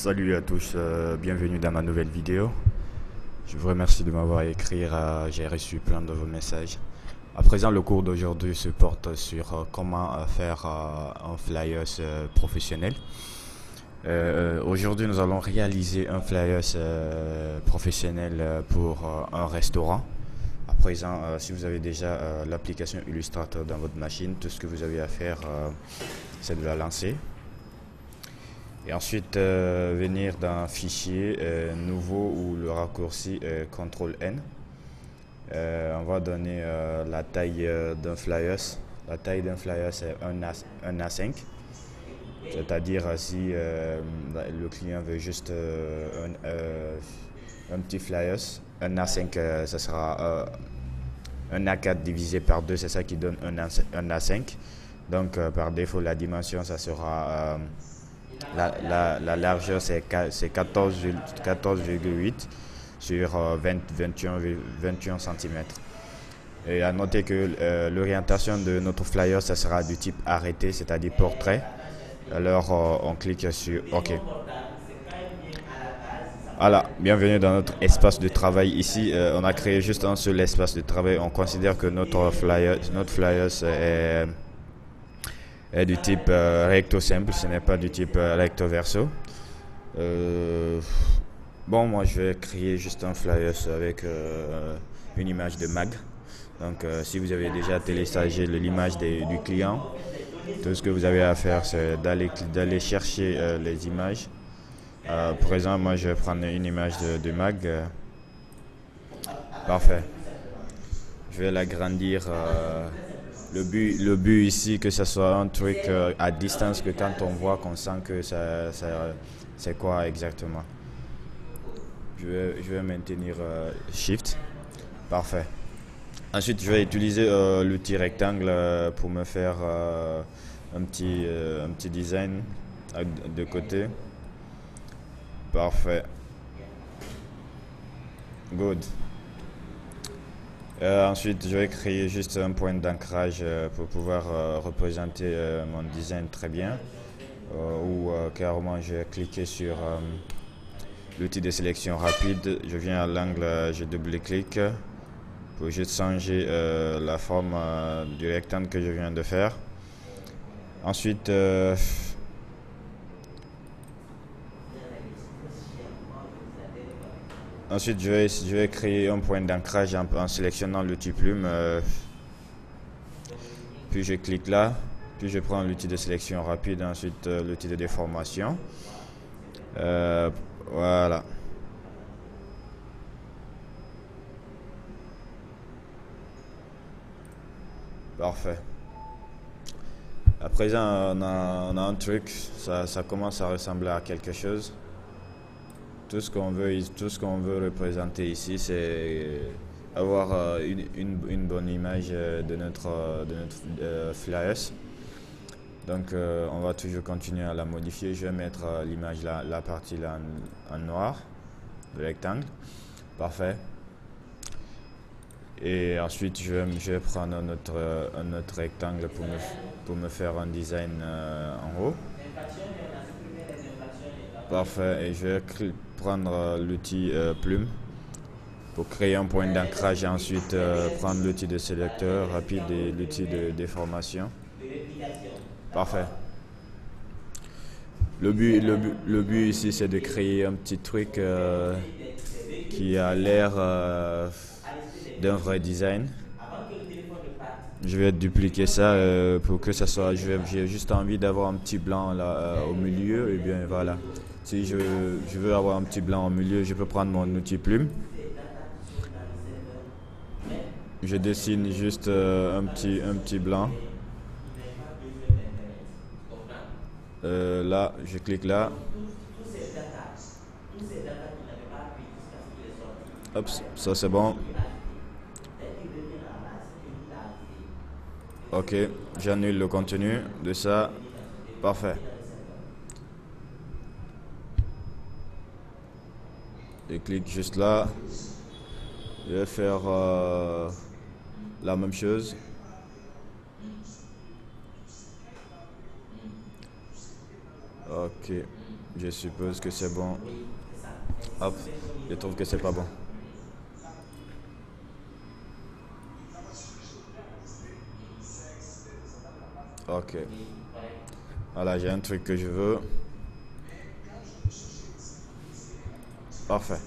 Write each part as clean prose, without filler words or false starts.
Salut à tous, bienvenue dans ma nouvelle vidéo. Je vous remercie de m'avoir écrit, j'ai reçu plein de vos messages. À présent, le cours d'aujourd'hui se porte sur comment faire un flyers professionnel. Aujourd'hui, nous allons réaliser un flyers professionnel pour un restaurant. À présent, si vous avez déjà l'application Illustrator dans votre machine, tout ce que vous avez à faire, c'est de la lancer. Et ensuite, venir dans Fichier, Nouveau ou le raccourci CTRL-N. On va donner la taille d'un flyers. La taille d'un flyers c'est un A5. C'est-à-dire si le client veut juste un petit flyers, un A5, ça sera un A4 divisé par 2, c'est ça qui donne un A5. Donc par défaut, la dimension, ça sera... La largeur c'est 14,8 sur 21 cm. Et à noter que l'orientation de notre flyer ça sera du type arrêté, c'est-à-dire portrait. Alors on clique sur OK. Voilà, bienvenue dans notre espace de travail. Ici, on a créé juste un seul espace de travail. On considère que notre flyer est du type recto simple, ce n'est pas du type recto verso. Bon, moi je vais créer juste un flyer avec une image de mag. Donc si vous avez déjà téléchargé l'image du client, tout ce que vous avez à faire c'est d'aller chercher les images. Présent, moi je vais prendre une image de mag. Parfait. Je vais l'agrandir. Le but ici, que ce soit un truc à distance, que quand on voit, qu'on sent que c'est quoi exactement. Je vais maintenir Shift. Parfait. Ensuite, je vais utiliser l'outil rectangle pour me faire un petit design de côté. Parfait. Good. Ensuite, je vais créer juste un point d'ancrage pour pouvoir représenter mon design très bien. Ou carrément, je vais cliquer sur l'outil de sélection rapide. Je viens à l'angle, je double-clique pour juste changer la forme du rectangle que je viens de faire. Ensuite, je vais créer un point d'ancrage en sélectionnant l'outil plume. Puis je clique là. Puis je prends l'outil de sélection rapide. Ensuite, l'outil de déformation. Voilà. Parfait. À présent, on a un truc. Ça commence à ressembler à quelque chose. Tout ce qu'on veut représenter ici, c'est avoir une bonne image de notre flyers. Donc on va toujours continuer à la modifier. Je vais mettre l'image la partie là en noir, le rectangle. Parfait. Et ensuite je vais prendre un autre rectangle pour me faire un design en haut. Parfait. Et je vais prendre l'outil plume pour créer un point d'ancrage et ensuite prendre l'outil de sélecteur rapide et l'outil de déformation. Parfait. Le but ici c'est de créer un petit truc qui a l'air d'un vrai design. Je vais dupliquer ça pour que ça soit. J'ai juste envie d'avoir un petit blanc là au milieu et bien voilà. Si je veux avoir un petit blanc au milieu, je peux prendre mon outil plume. Je dessine juste un petit blanc. Là, je clique là. Hop, ça c'est bon. Ok, j'annule le contenu de ça. Parfait. Je clique juste là. Je vais faire la même chose. Ok. Je suppose que c'est bon. Hop, je trouve que c'est pas bon. Ok. Voilà, j'ai un truc que je veux. Parfait.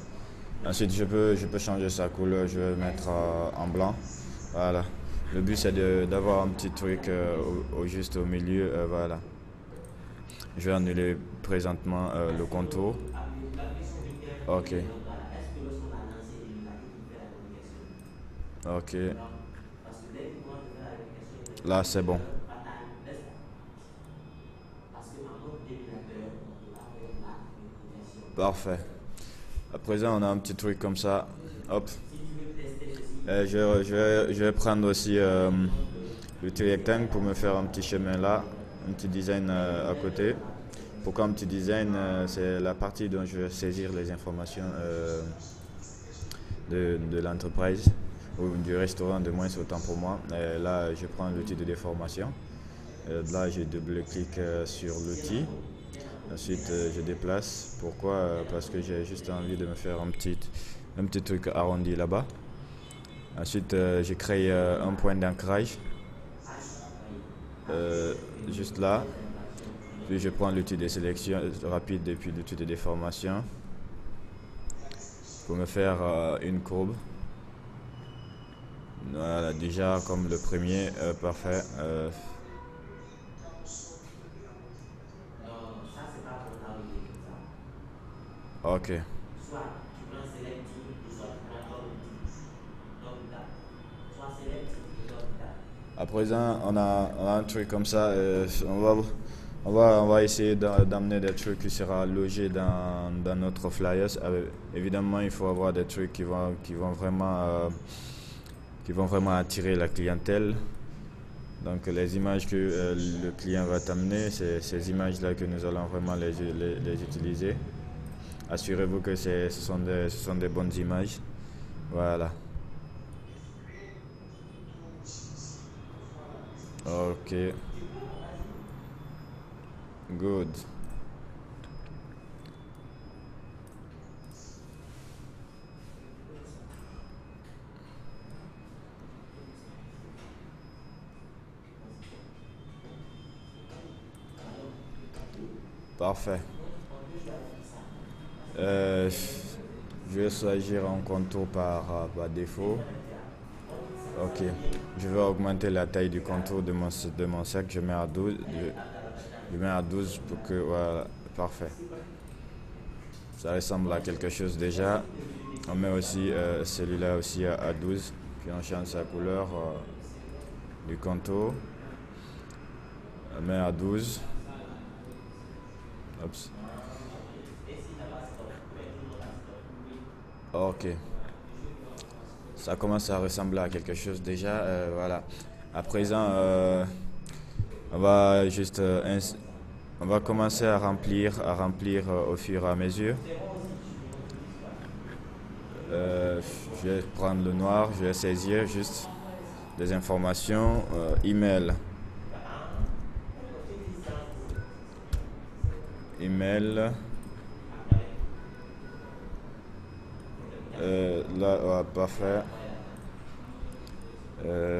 Ensuite, je peux changer sa couleur. Je vais mettre en blanc. Voilà. Le but, c'est d'avoir un petit truc juste au milieu. Voilà. Je vais annuler présentement le contour. Ok. Ok. Là, c'est bon. Parfait. À présent, on a un petit truc comme ça. Hop. Je vais prendre aussi le petit rectangle pour me faire un petit chemin là, un petit design à côté. Pourquoi un petit design? C'est la partie dont je vais saisir les informations de l'entreprise ou du restaurant, de moins autant pour moi. Et là, je prends l'outil de déformation. Là, je double-clique sur l'outil. Ensuite, je déplace. Pourquoi? Parce que j'ai juste envie de me faire un petit truc arrondi là-bas. Ensuite, je crée un point d'ancrage. Juste là. Puis je prends l'outil de sélection rapide et puis l'outil de déformation pour me faire une courbe. Voilà, déjà comme le premier, parfait. Ok. À présent, on a un truc comme ça. On va essayer d'amener des trucs qui sera logés dans notre flyers. Évidemment, il faut avoir des trucs qui vont vraiment attirer la clientèle. Donc les images que le client va t'amener, c'est ces images-là que nous allons vraiment les utiliser. Assurez-vous que ce sont des bonnes images. Voilà. Ok. Good. Parfait. Je vais choisir un contour par défaut. Ok. Je vais augmenter la taille du contour de mon cercle. Je mets à 12. Je mets à 12 pour que... Voilà. Parfait. Ça ressemble à quelque chose déjà. On met aussi celui-là aussi à 12. Puis on change sa couleur du contour. On met à 12. Oups. Ok. Ça commence à ressembler à quelque chose déjà. Voilà. À présent, on va juste on va commencer à remplir au fur et à mesure. Je vais prendre le noir, je vais saisir juste des informations. Email. Là, parfait.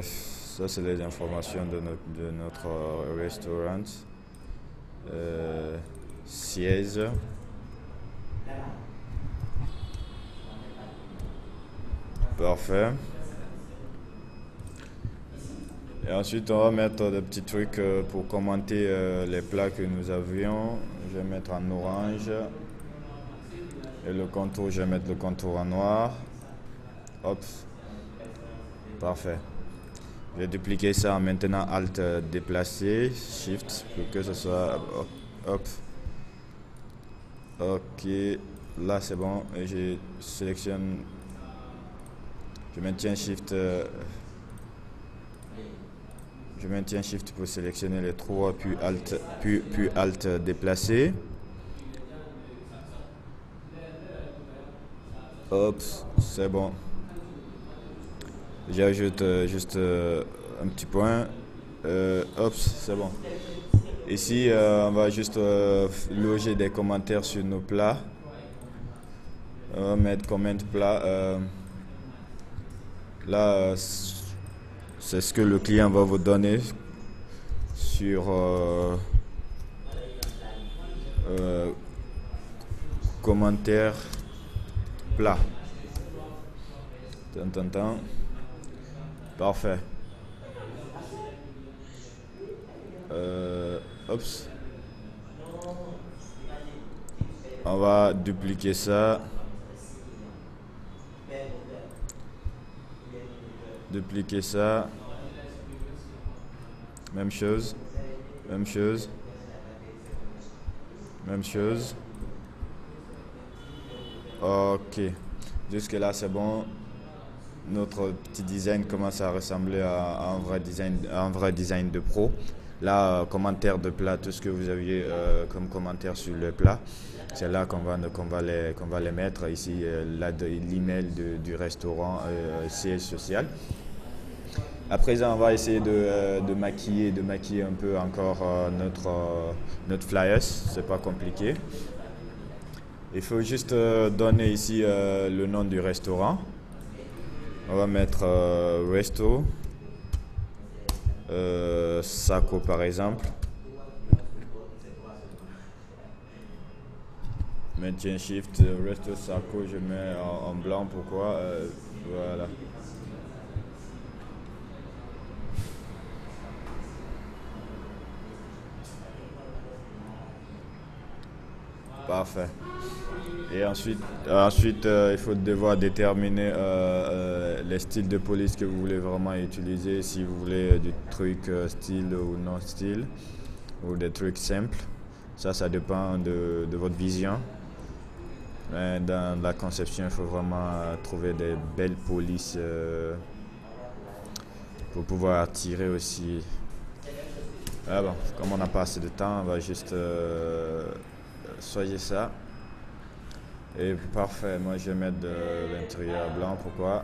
Ça, c'est les informations de notre restaurant. Siège. Parfait. Et ensuite, on va mettre des petits trucs pour commenter les plats que nous avions. Je vais mettre en orange. Et le contour, je vais mettre le contour en noir. Hop. Parfait. Je vais dupliquer ça en maintenant Alt déplacer, Shift pour que ce soit hop. Ok. Là c'est bon. Et je sélectionne. Je maintiens Shift. Je maintiens Shift pour sélectionner les trois, puis Alt déplacer. Hop, c'est bon. J'ajoute juste un petit point. Hop, c'est bon. Ici, on va juste loger des commentaires sur nos plats. On va mettre comment plat. Là, c'est ce que le client va vous donner sur commentaire plat. Tant. Parfait. Oups. On va dupliquer ça. Dupliquer ça. Même chose. Même chose. Même chose. Ok. Jusque là c'est bon. Notre petit design commence à ressembler à un vrai design de pro. Là, commentaire de plat, tout ce que vous aviez comme commentaire sur le plat, c'est là qu'on va les mettre. Ici, l'email du restaurant, siège social. À présent, on va essayer de maquiller un peu encore notre flyers. C'est pas compliqué. Il faut juste donner ici le nom du restaurant. On va mettre resto, Sako par exemple. Maintien shift, resto Sako, je mets en blanc. Pourquoi voilà. Parfait. Et ensuite il faut devoir déterminer les styles de police que vous voulez vraiment utiliser. Si vous voulez du truc style ou non style, ou des trucs simples. Ça dépend de votre vision. Mais dans la conception, il faut vraiment trouver des belles polices pour pouvoir attirer aussi. Ah bon, comme on n'a pas assez de temps, on va juste soigner ça. Et parfait, moi je vais mettre de l'intérieur blanc, pourquoi?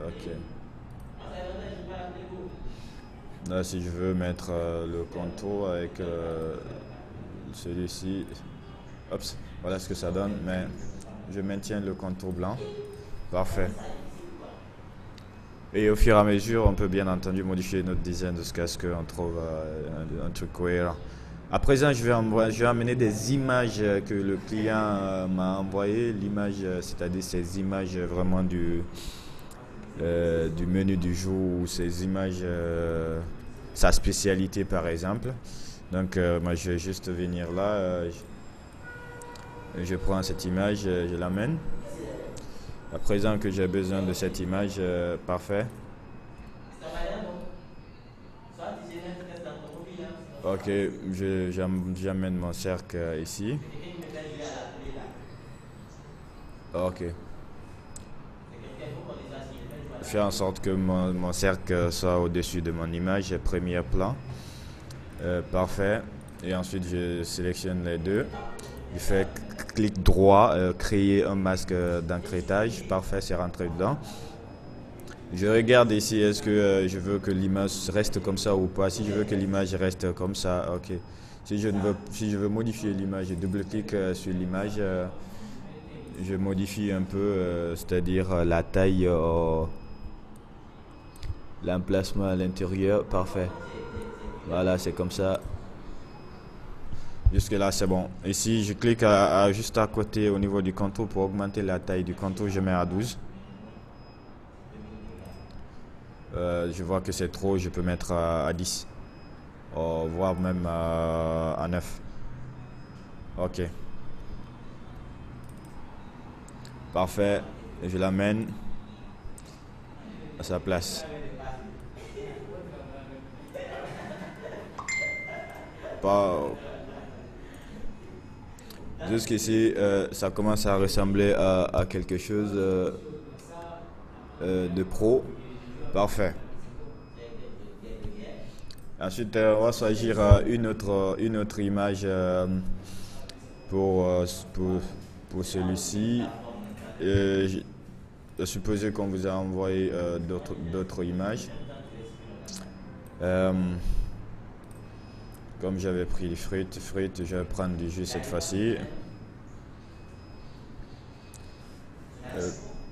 Ok. Là si je veux mettre le contour avec celui-ci, hop, voilà ce que ça donne, mais je maintiens le contour blanc. Parfait. Et au fur et à mesure, on peut bien entendu modifier notre design jusqu'à ce qu'on trouve un truc cohérent. À présent, je vais amener des images que le client m'a envoyées. L'image, c'est-à-dire ces images vraiment du menu du jour ou ces images, sa spécialité par exemple. Donc, moi, je vais juste venir là. Je prends cette image, je l'amène. À présent que j'ai besoin de cette image, parfait. Ok, j'amène mon cercle ici. Ok. Je fais en sorte que mon cercle soit au-dessus de mon image, premier plan. Parfait. Et ensuite, je sélectionne les deux. Je fais clic droit, créer un masque d'ancrage. Parfait, c'est rentré dedans. Je regarde ici, est-ce que je veux que l'image reste comme ça ou pas. Si je veux que l'image reste comme ça, ok. Si je veux modifier l'image, je double-clique sur l'image. Je modifie un peu, c'est-à-dire la taille, l'emplacement à l'intérieur. Parfait. Voilà, c'est comme ça. Jusque là, c'est bon. Ici, je clique juste à côté au niveau du contour pour augmenter la taille du contour. Je mets à 12. Je vois que c'est trop, je peux mettre à 10, voire même à 9. Ok. Parfait. Je l'amène à sa place. Jusqu'ici, ça commence à ressembler à quelque chose de pro. Parfait. Ensuite, on va choisir une autre image pour celui-ci. Je suppose qu'on vous a envoyé d'autres images. Comme j'avais pris les frites, je vais prendre du jus cette fois-ci.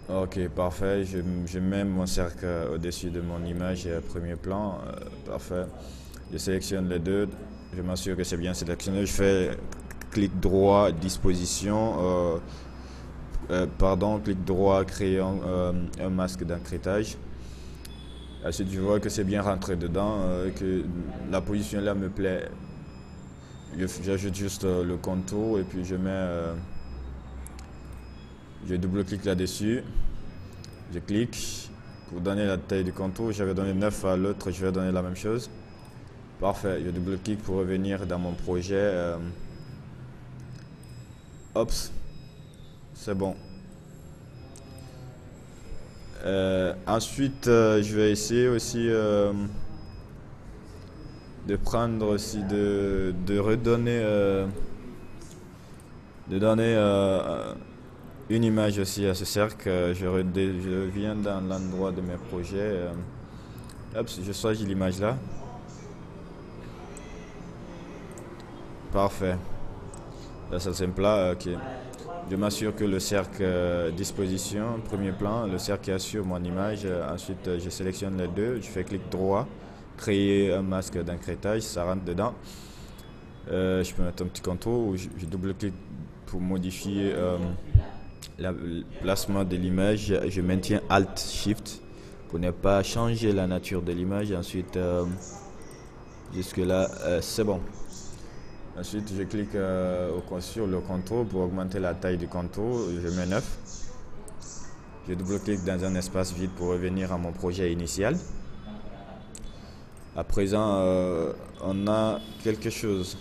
Ok, parfait. Je mets mon cercle au-dessus de mon image premier plan. Parfait. Je sélectionne les deux. Je m'assure que c'est bien sélectionné. Je fais clic droit, disposition. Clic droit, créer un masque d'ancrétage. Ensuite, je vois que c'est bien rentré dedans, que la position là me plaît. J'ajoute juste le contour et puis je double-clique là-dessus. Je clique pour donner la taille du contour. J'avais donné 9 à l'autre, je vais donner la même chose. Parfait, je double-clique pour revenir dans mon projet. Hop, c'est bon. Ensuite, je vais essayer aussi de prendre aussi de redonner une image aussi à ce cercle. Je viens dans l'endroit de mes projets. Hop, je choisis l'image là. Parfait. Là, ça c'est plat. Ok. Je m'assure que le cercle disposition, premier plan, le cercle est sur mon image. Ensuite, je sélectionne les deux. Je fais clic droit, créer un masque d'ancrétage, ça rentre dedans. Je peux mettre un petit contour. Je double-clique pour modifier le placement de l'image. Je maintiens Alt Shift pour ne pas changer la nature de l'image. Ensuite, jusque là, c'est bon. Ensuite, je clique sur le contour pour augmenter la taille du contour. Je mets 9. Je double-clique dans un espace vide pour revenir à mon projet initial. À présent, on a quelque chose.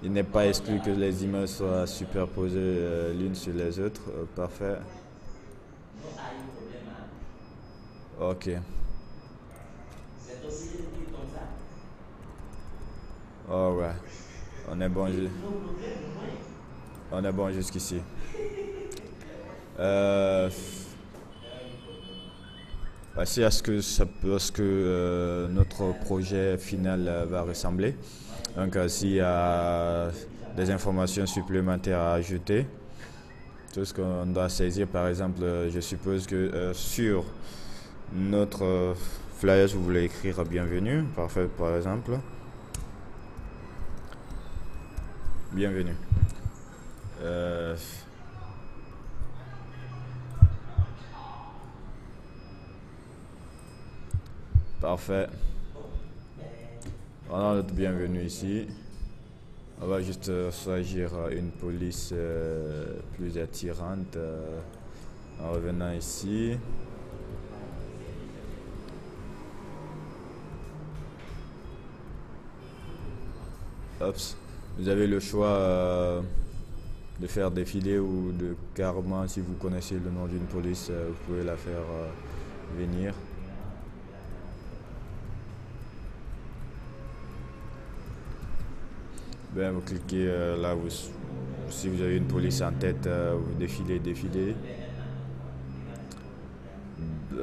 Il n'est pas exclu que les images soient superposées l'une sur les autres. Parfait. Ok. Oh ouais. On est bon jusqu'ici. Voici à ce que notre projet final va ressembler. Donc s'il y a des informations supplémentaires à ajouter, tout ce qu'on doit saisir, par exemple, je suppose que sur notre flyer, vous voulez écrire bienvenue, parfait par exemple. Bienvenue. Parfait. On a notre bienvenue ici. On va juste choisir une police plus attirante en revenant ici. Ops. Vous avez le choix de faire défiler ou de carrément, si vous connaissez le nom d'une police, vous pouvez la faire venir. Ben, vous cliquez là où, si vous avez une police en tête, vous défilez.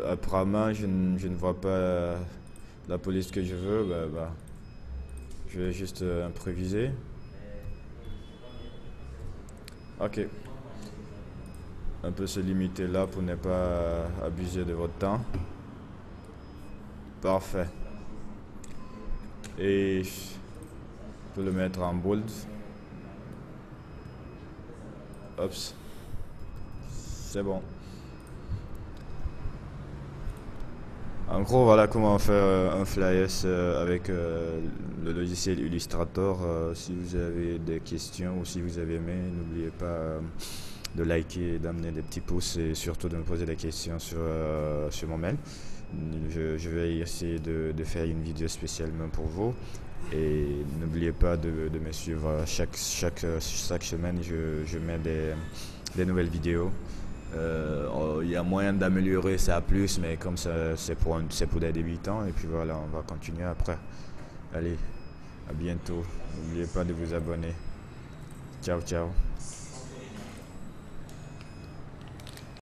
Apparemment, je ne vois pas la police que je veux. Je vais juste improviser. Ok. On peut se limiter là pour ne pas abuser de votre temps. Parfait. Et je peux le mettre en bold. Oups. C'est bon. En gros, voilà comment faire un flyer avec le logiciel Illustrator. Si vous avez des questions ou si vous avez aimé, n'oubliez pas de liker et d'amener des petits pouces et surtout de me poser des questions sur mon mail. Je vais essayer de faire une vidéo spécialement pour vous. Et n'oubliez pas de me suivre chaque semaine. Je mets des nouvelles vidéos. Il y a moyen d'améliorer ça plus, mais comme ça c'est pour des débutants. Et puis voilà, on va continuer après. Allez, à bientôt. N'oubliez pas de vous abonner. Ciao, ciao.